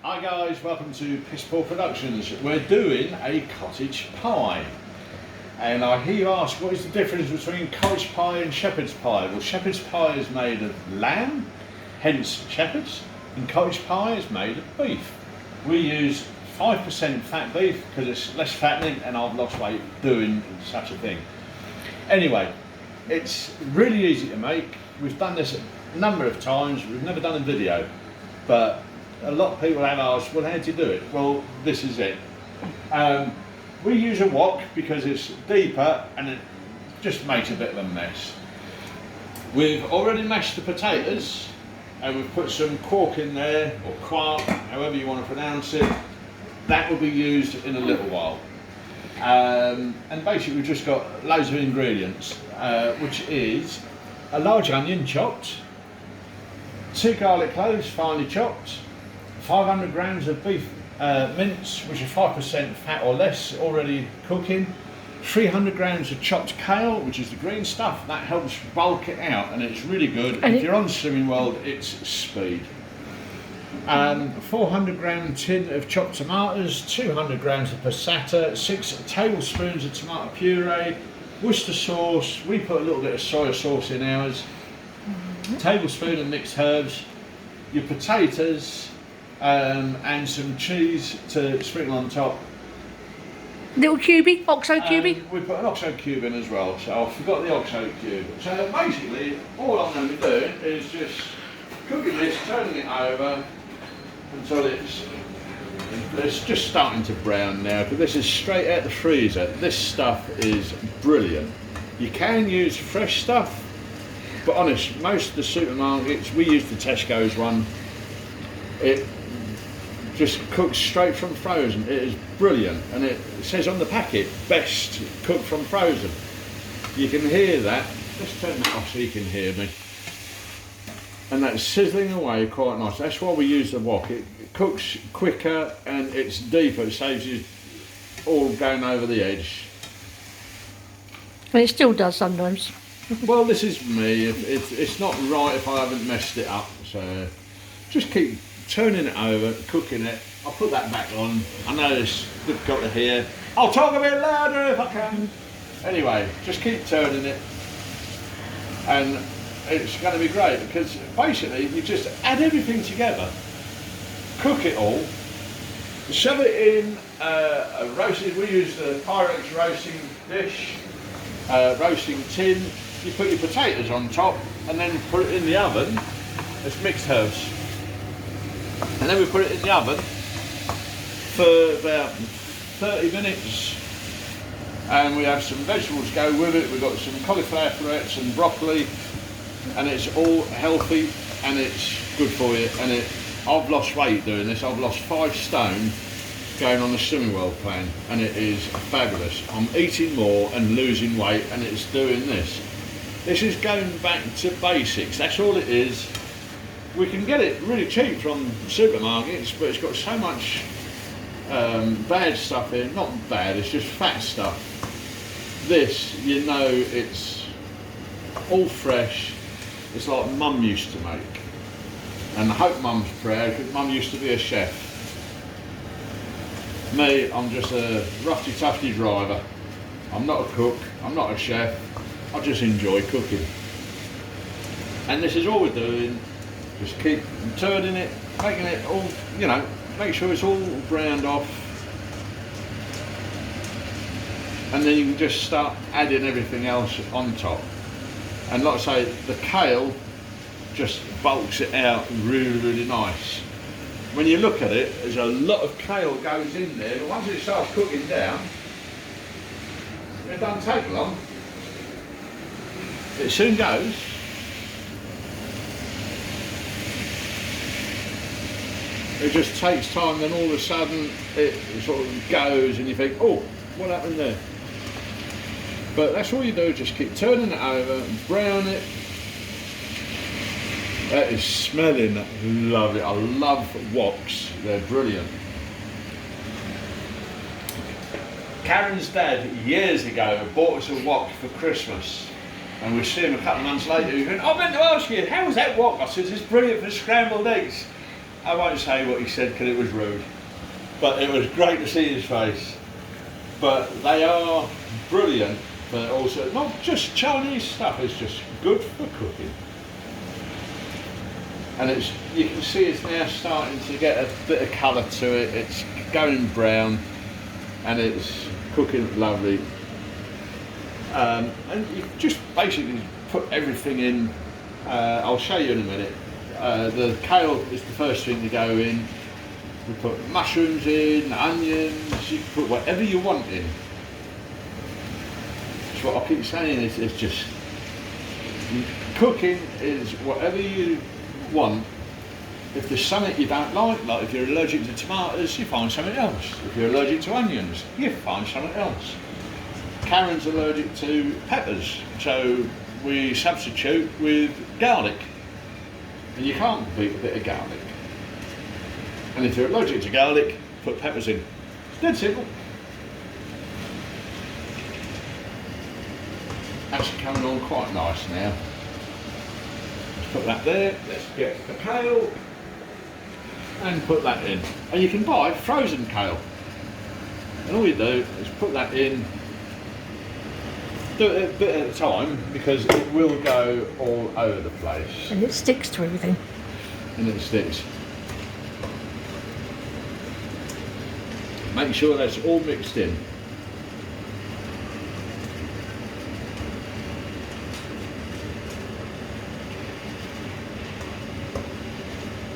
Hi guys, welcome to TBSP Productions. We're doing a cottage pie. And I hear you ask, what is the difference between cottage pie and shepherd's pie? Well, shepherd's pie is made of lamb, hence shepherd's, and cottage pie is made of beef. We use 5% fat beef because it's less fattening and I've lost weight doing such a thing. Anyway, it's really easy to make. We've done this a number of times, we've never done a video, but a lot of people have asked, well, how do you do it? Well, this is it. We use a wok because it's deeper and it just makes a bit of a mess. We've already mashed the potatoes and we've put some quark in there, or quark, however you want to pronounce it. That will be used in a little while. And basically we've just got loads of ingredients, which is a large onion chopped, 2 garlic cloves finely chopped, 500 grams of beef mince, which is 5% fat or less, already cooking, 300 grams of chopped kale, which is the green stuff, that helps bulk it out and it's really good. And if you're on Slimming World, it's speed. 400 gram tin of chopped tomatoes, 200 grams of passatta, 6 tablespoons of tomato puree, Worcester sauce, we put a little bit of soya sauce in ours, a tablespoon of mixed herbs, your potatoes, and some cheese to sprinkle on top. Little cubey, oxo cubey. We put an oxo cube in as well, so I forgot the oxo cube. So basically, all I'm going to be doing is just cooking this, turning it over until it's just starting to brown now, but this is straight out the freezer. This stuff is brilliant. You can use fresh stuff, but honest, most of the supermarkets, we use the Tesco's one. It just cooks straight from frozen. It is brilliant, and it says on the packet, best cooked from frozen. You can hear that. Let's turn that off so you can hear me. And that's sizzling away quite nice. That's why we use the wok. It cooks quicker and it's deeper. It saves you all going over the edge. And it still does sometimes. Well, this is me. It's not right if I haven't messed it up. So just keep turning it over, cooking it. I'll put that back on. I know it's difficult to hear. I'll talk a bit louder if I can. Anyway, just keep turning it. And it's going to be great because basically you just add everything together, cook it all, shove it in a roasted, we use the Pyrex roasting dish, roasting tin. You put your potatoes on top and then put it in the oven. It's mixed herbs. And then we put it in the oven for about 30 minutes. And we have some vegetables go with it. We've got some cauliflower florets and broccoli. And it's all healthy and it's good for you. And I've lost weight doing this. I've lost 5 stone going on the Slimming World plan. And it is fabulous. I'm eating more and losing weight and it's doing this. This is going back to basics. That's all it is. We can get it really cheap from supermarkets, but it's got so much bad stuff in. Not bad, it's just fat stuff. This, you know, it's all fresh. It's like Mum used to make. And I hope Mum's proud, because Mum used to be a chef. Me, I'm just a roughy-tufty driver. I'm not a cook, I'm not a chef. I just enjoy cooking. And this is all we're doing. Just keep turning it, making it all, you know, make sure it's all browned off. And then you can just start adding everything else on top. And like I say, the kale just bulks it out really, really nice. When you look at it, there's a lot of kale goes in there, but once it starts cooking down, it doesn't take long. It soon goes. It just takes time, then all of a sudden it sort of goes and you think, oh, what happened there? But that's all you do, just keep turning it over, brown it. That is smelling lovely. I love woks, they're brilliant. Karen's dad, years ago, bought us a wok for Christmas. And we see him a couple of months later, he went, I meant to ask you, how was that wok? I said, it's brilliant for scrambled eggs. I won't say what he said because it was rude, but it was great to see his face. But they are brilliant, but also not just Chinese stuff, it's just good for cooking. And it's, you can see it's now starting to get a bit of colour to it, it's going brown and it's cooking lovely. And you just basically put everything in, I'll show you in a minute. The kale is the first thing to go in. We put mushrooms in, onions, you can put whatever you want in. That's what I keep saying, it's just, cooking is whatever you want. If there's something you don't like if you're allergic to tomatoes, you find something else. If you're allergic to onions, you find something else. Karen's allergic to peppers, so we substitute with garlic. And you can't beat a bit of garlic. And if you're allergic to garlic, put peppers in. It's dead simple. Actually coming on quite nice now. Let's put that there. Let's get the kale and put that in. And you can buy frozen kale. And all you do is put that in. Do it a bit at a time because it will go all over the place. And it sticks to everything. And it sticks. Make sure that's all mixed in.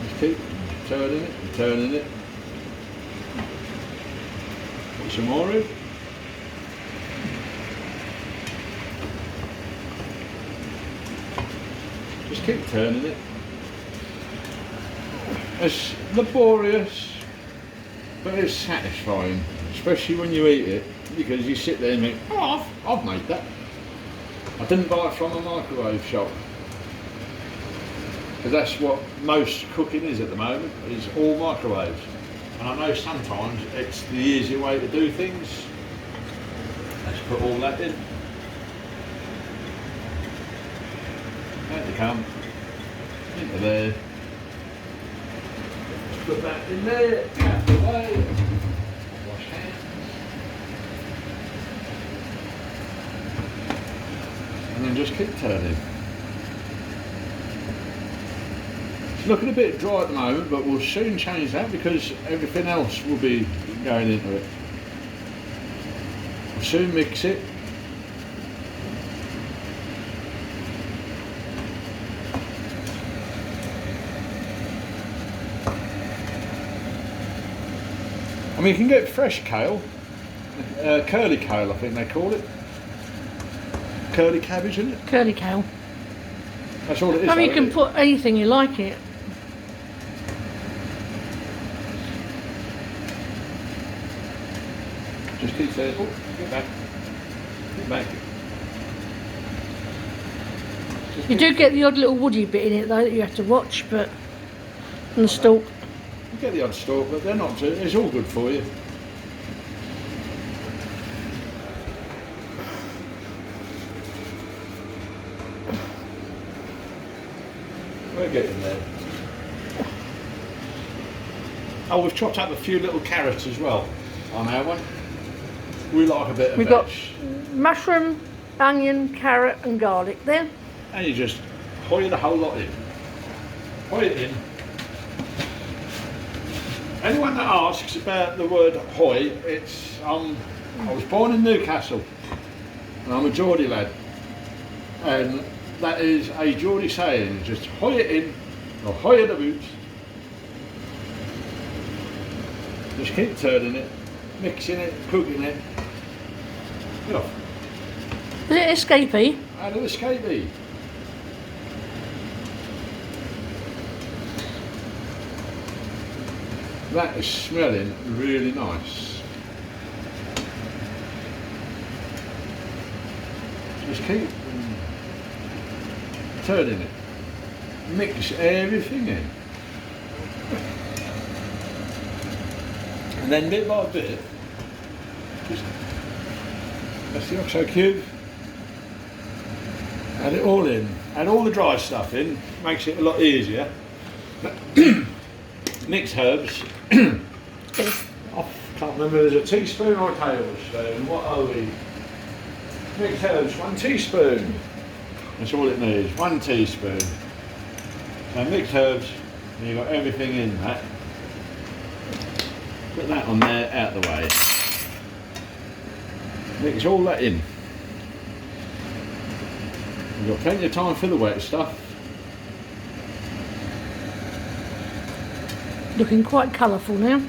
Just keep turning it and turning it. Put some more in. Just keep turning it. It's laborious, but it's satisfying, especially when you eat it, because you sit there and think, oh, I've made that. I didn't buy it from a microwave shop. Because that's what most cooking is at the moment, is all microwaves. And I know sometimes it's the easier way to do things. Let's put all that in. There you come. Into there. Put that in there, out of the way, wash hands. And then just keep turning. It's looking a bit dry at the moment, but we'll soon change that because everything else will be going into it. We'll soon mix it. I mean, you can get fresh kale, curly kale I think they call it. Curly cabbage, isn't it? Curly kale. That's all it is. I mean, you can put anything you like in it. Just keep saying, oh, get back. Get back. You do get the odd little woody bit in it though that you have to watch, but and the stalk. You get the odd stalk, but they're not too, it's all good for you. We're getting there. Oh, we've chopped up a few little carrots as well on our one. We like a bit of We've got mushroom, onion, carrot and garlic there. And you just hoy the whole lot in. Hoy it in. Anyone that asks about the word hoy, it's I was born in Newcastle and I'm a Geordie lad, and that is a Geordie saying, just hoy it in or hoy it about. Just keep turning it, mixing it, cooking it. Get off. Is it escapee? Out of escapee. That is smelling really nice. Just keep turning it. Mix everything in. And then bit by bit, just that's the oxo cube. Add it all in. Add all the dry stuff in. Makes it a lot easier. mixed herbs. Okay. I can't remember, there's a teaspoon or a tablespoon. What are we? Mixed herbs, 1 teaspoon. That's all it needs, 1 teaspoon. So mixed herbs, and you've got everything in that. Put that on there, out the way. Mix all that in. You've got plenty of time for the wet stuff. Looking quite colourful now.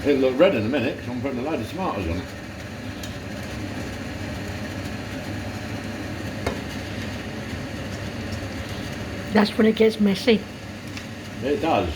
It'll look red in a minute because I'm putting a load of tomatoes on it. That's when it gets messy. It does.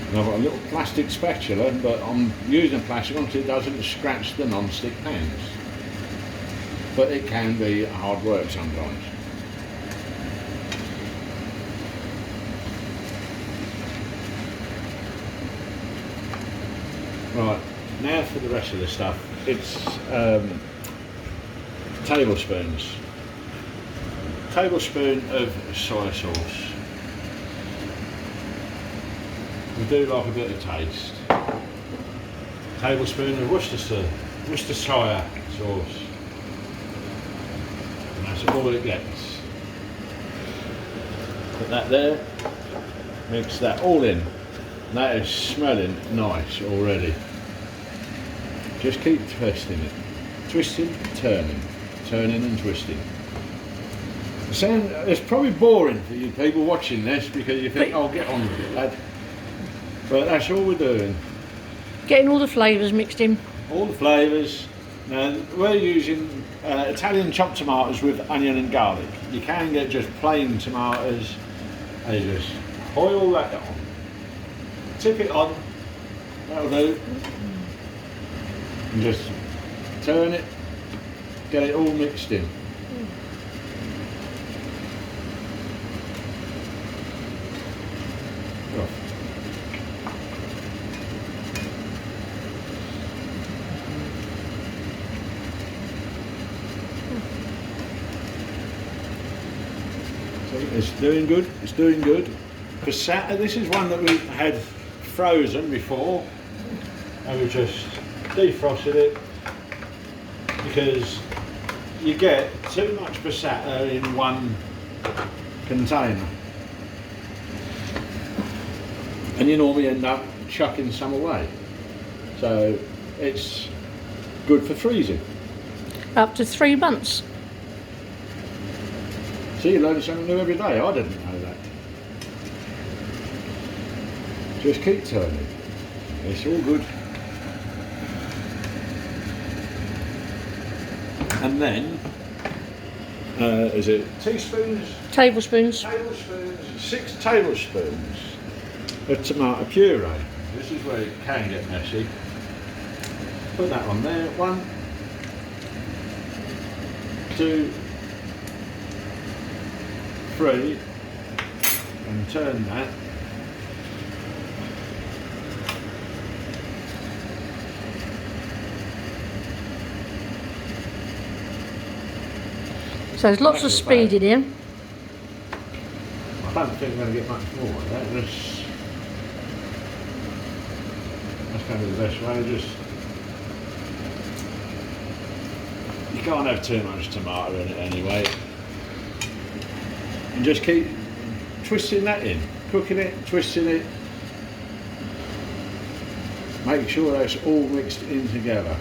And I've got a little plastic spatula, but I'm using plastic because it doesn't scratch the non-stick pans. But it can be hard work sometimes. Right, now for the rest of the stuff. It's tablespoons. Tablespoon of soya sauce. We do like a bit of taste. Tablespoon of Worcestershire sauce. And that's all it gets. Put that there. Mix that all in. That is smelling nice already. Just keep twisting it. Twisting, turning. Turning and twisting. It's probably boring for you people watching this because you think, oh, get on with it, lad. But that's all we're doing. Getting all the flavours mixed in. All the flavours. Now, we're using Italian chopped tomatoes with onion and garlic. You can get just plain tomatoes. And you just oil that on. Tip it on. That'll do. And just turn it. Get it all mixed in. It's doing good, it's doing good. Passatta, this is one that we had frozen before and we just defrosted it because you get too much passatta in one container and you normally end up chucking some away. So it's good for freezing. Up to 3 months. See, you learn something new every day. I didn't know that. Just keep turning. It's all good. And then, is it teaspoons? Tablespoons. Tablespoons. 6 tablespoons of tomato puree. This is where it can get messy. Put that on there. 1, 2, 3, and turn that. So there's lots of speed in here. I don't think we're going to get much more of that. That's going to be the best way. You can't have too much tomato in it anyway. And just keep twisting that in, cooking it, twisting it. Make sure that's all mixed in together.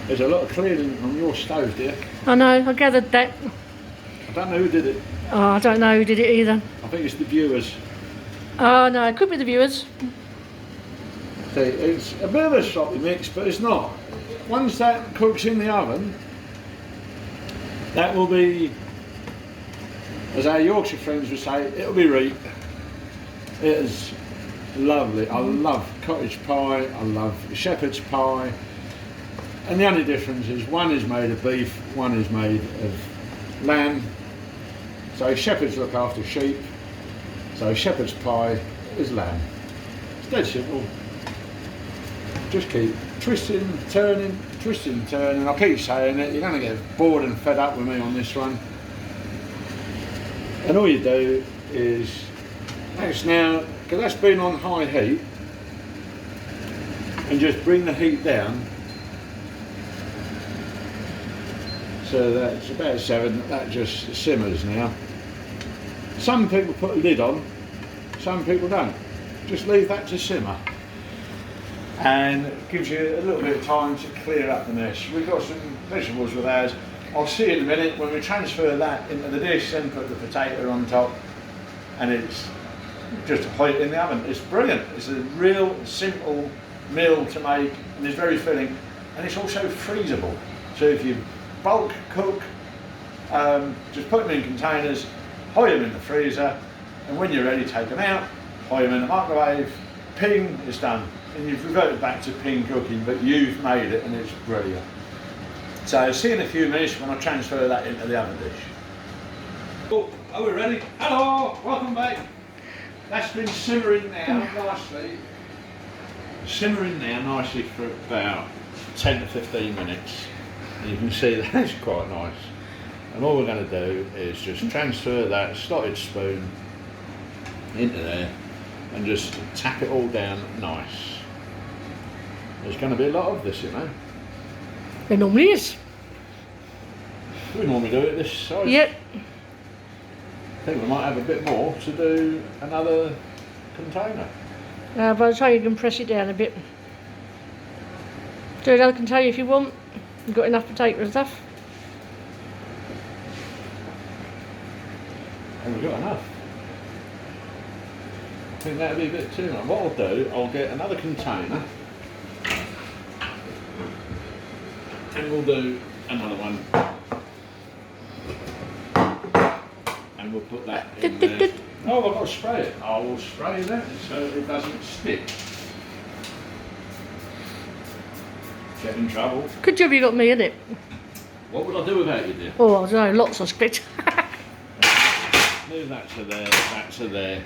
There's a lot of cleaning on your stove, dear. I know, I gathered that. I don't know who did it. Oh, I don't know who did it either. I think it's the viewers. Oh no, it could be the viewers. See, it's a bit of a sloppy mix, but it's not. Once that cooks in the oven, that will be, as our Yorkshire friends would say, it'll be reet. It is lovely. I love cottage pie, I love shepherd's pie. And the only difference is one is made of beef, one is made of lamb. So shepherds look after sheep, so shepherd's pie is lamb. It's dead simple. Just keep twisting, turning. I keep saying it, you're going to get bored and fed up with me on this one. And all you do is, that's now, because that's been on high heat, and just bring the heat down so that it's about 7, that just simmers now. Some people put a lid on, some people don't. Just leave that to simmer. And it gives you a little bit of time to clear up the mess. We've got some vegetables with ours. I'll see in a minute when we transfer that into the dish, then put the potato on top, and it's just put it in the oven. It's brilliant. It's a real simple meal to make, and it's very filling, and it's also freezable. So if you bulk cook, just put them in containers, hide them in the freezer, and when you're ready, take them out, hide them in the microwave, ping, it's done. And you've reverted back to ping cooking, but you've made it, and it's brilliant. So see you in a few minutes when I transfer that into the oven dish. Oh, are we ready? Hello, welcome back. That's been simmering now nicely. Simmering now nicely for about 10 to 15 minutes. And you can see that's quite nice. And all we're going to do is just transfer that slotted spoon into there and just tap it all down nice. There's going to be a lot of this, you know. There normally is. We normally do it this size. Yep. I think we might have a bit more to do another container. By the time you can press it down a bit. Do another container if you want. You've got enough potato and stuff. And we've got enough. I think that'd be a bit too much. What I'll do, I'll get another container and we'll do another one. And we'll put that in there. Oh, I've got to spray it. I will spray that so it doesn't stick. Get in trouble. Good job you got me in it. What would I do without you, dear? Oh, I don't know, lots of spit. Move that to there, that to there.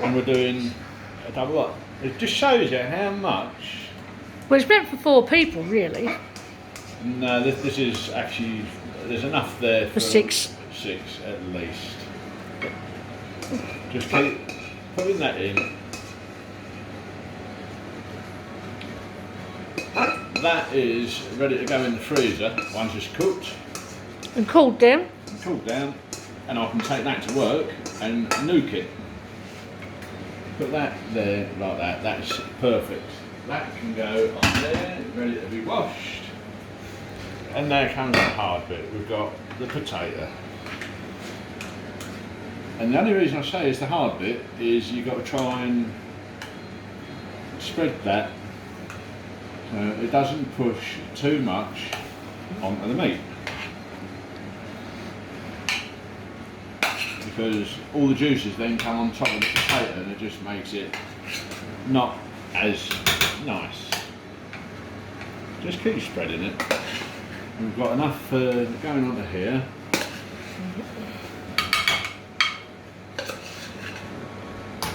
And we're doing a double up. It just shows you how much. Well, it's meant for 4 people, really. No, this is actually, there's enough there For 6. 6 at least. Just keep putting that in. That is ready to go in the freezer once it's cooked. And cooled down. Cooled down. And I can take that to work and nuke it. Put that there like that. That's perfect. That can go on there, ready to be washed. And there comes the hard bit. We've got the potato. And the only reason I say it's the hard bit is you've got to try and spread that so it doesn't push too much onto the meat. Because all the juices then come on top of the potato and it just makes it not as nice. Just keep spreading it. We've got enough going onto here.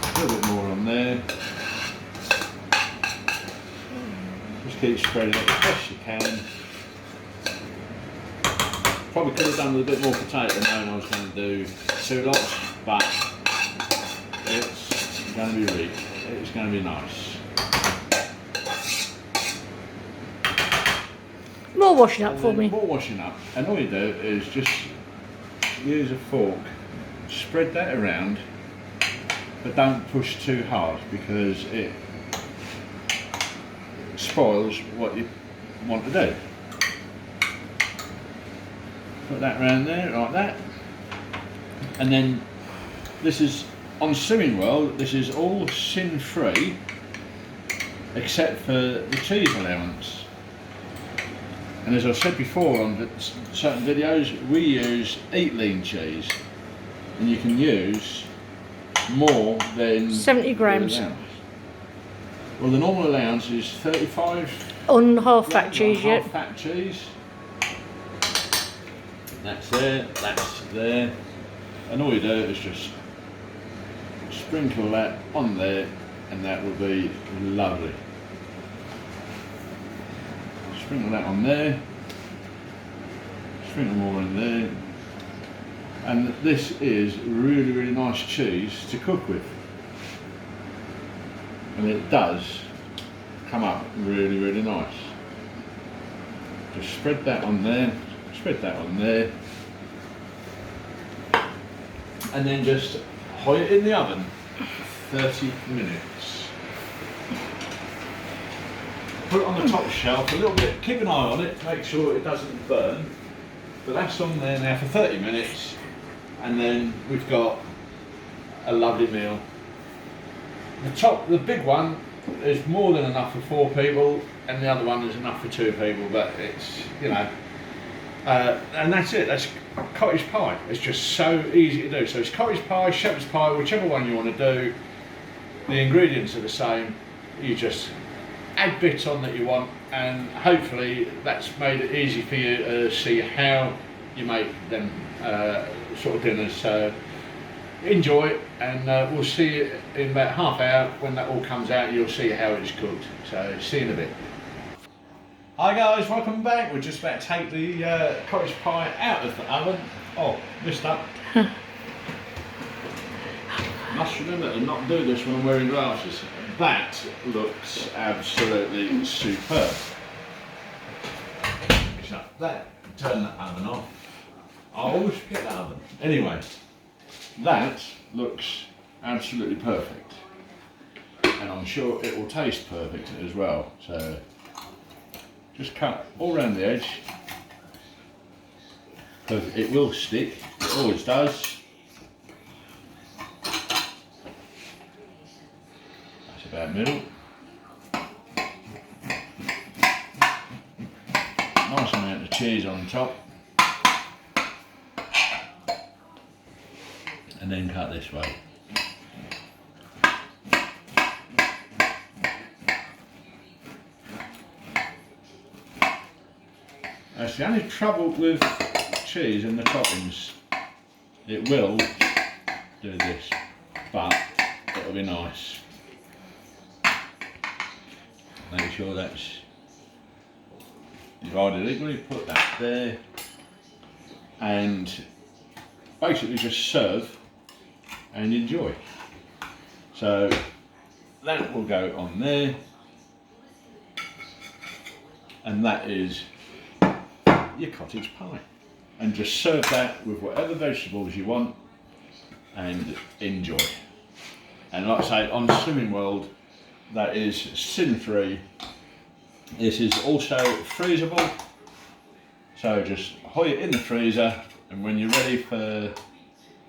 A little bit more on there. Just keep spreading it as best you can. Probably could have done with a bit more potato knowing I was going to do 2 lots, but it's going to be rich. It's going to be nice. More washing up for me. More washing up. And all you do is just use a fork, spread that around, but don't push too hard because it spoils what you want to do. Put that around there like that. And then this is on Swimming World, this is all sin free except for the cheese allowance. And as I said before on certain videos, we use Eat Lean cheese, and you can use more than 70 grams. Well, the normal allowance is 35 on half fat cheese, half fat cheese. That's there, and all you do is just sprinkle that on there, and that will be lovely. Sprinkle that on there. Sprinkle more in there. And this is really, really nice cheese to cook with. And it does come up really, really nice. Just spread that on there, spread that on there. And then just hoy it in the oven for 30 minutes. Put it on the top shelf a little bit, keep an eye on it, make sure it doesn't burn. But that's on there now for 30 minutes, and then we've got a lovely meal. The big one is more than enough for 4 people, and the other one is enough for 2 people, but it's, you know, and that's it, that's cottage pie. It's just so easy to do. So it's cottage pie, shepherd's pie, whichever one you want to do. The ingredients are the same, you just add bits on that you want, and hopefully that's made it easy for you to see how you make them sort of dinners. So enjoy, and we'll see you in about half hour. When that all comes out, you'll see how it's cooked. So see you in a bit. Hi guys, welcome back. We're just about to take the cottage pie out of the oven. Oh, missed up. Must remember to not do this when I'm wearing glasses. That looks absolutely superb. So that, turn the oven off. I always forget the oven. Anyway, that looks absolutely perfect. And I'm sure it will taste perfect as well. So just cut all around the edge. Because it will stick, it always does. About middle. Nice amount of cheese on top. And then cut this way. That's the only trouble with cheese and the toppings. It will do this, but it'll be nice. Make sure that's divided equally, put that there, and basically just serve and enjoy. So that will go on there, and that is your cottage pie. And just serve that with whatever vegetables you want and enjoy. And like I say, on Slimming World, that is sin-free. This is also freezable, so just hoy it in the freezer, and when you're ready for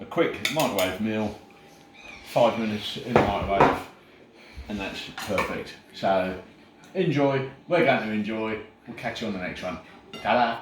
a quick microwave meal, 5 minutes in the microwave, and that's perfect. So enjoy, we're going to enjoy. We'll catch you on the next one. Ta-da!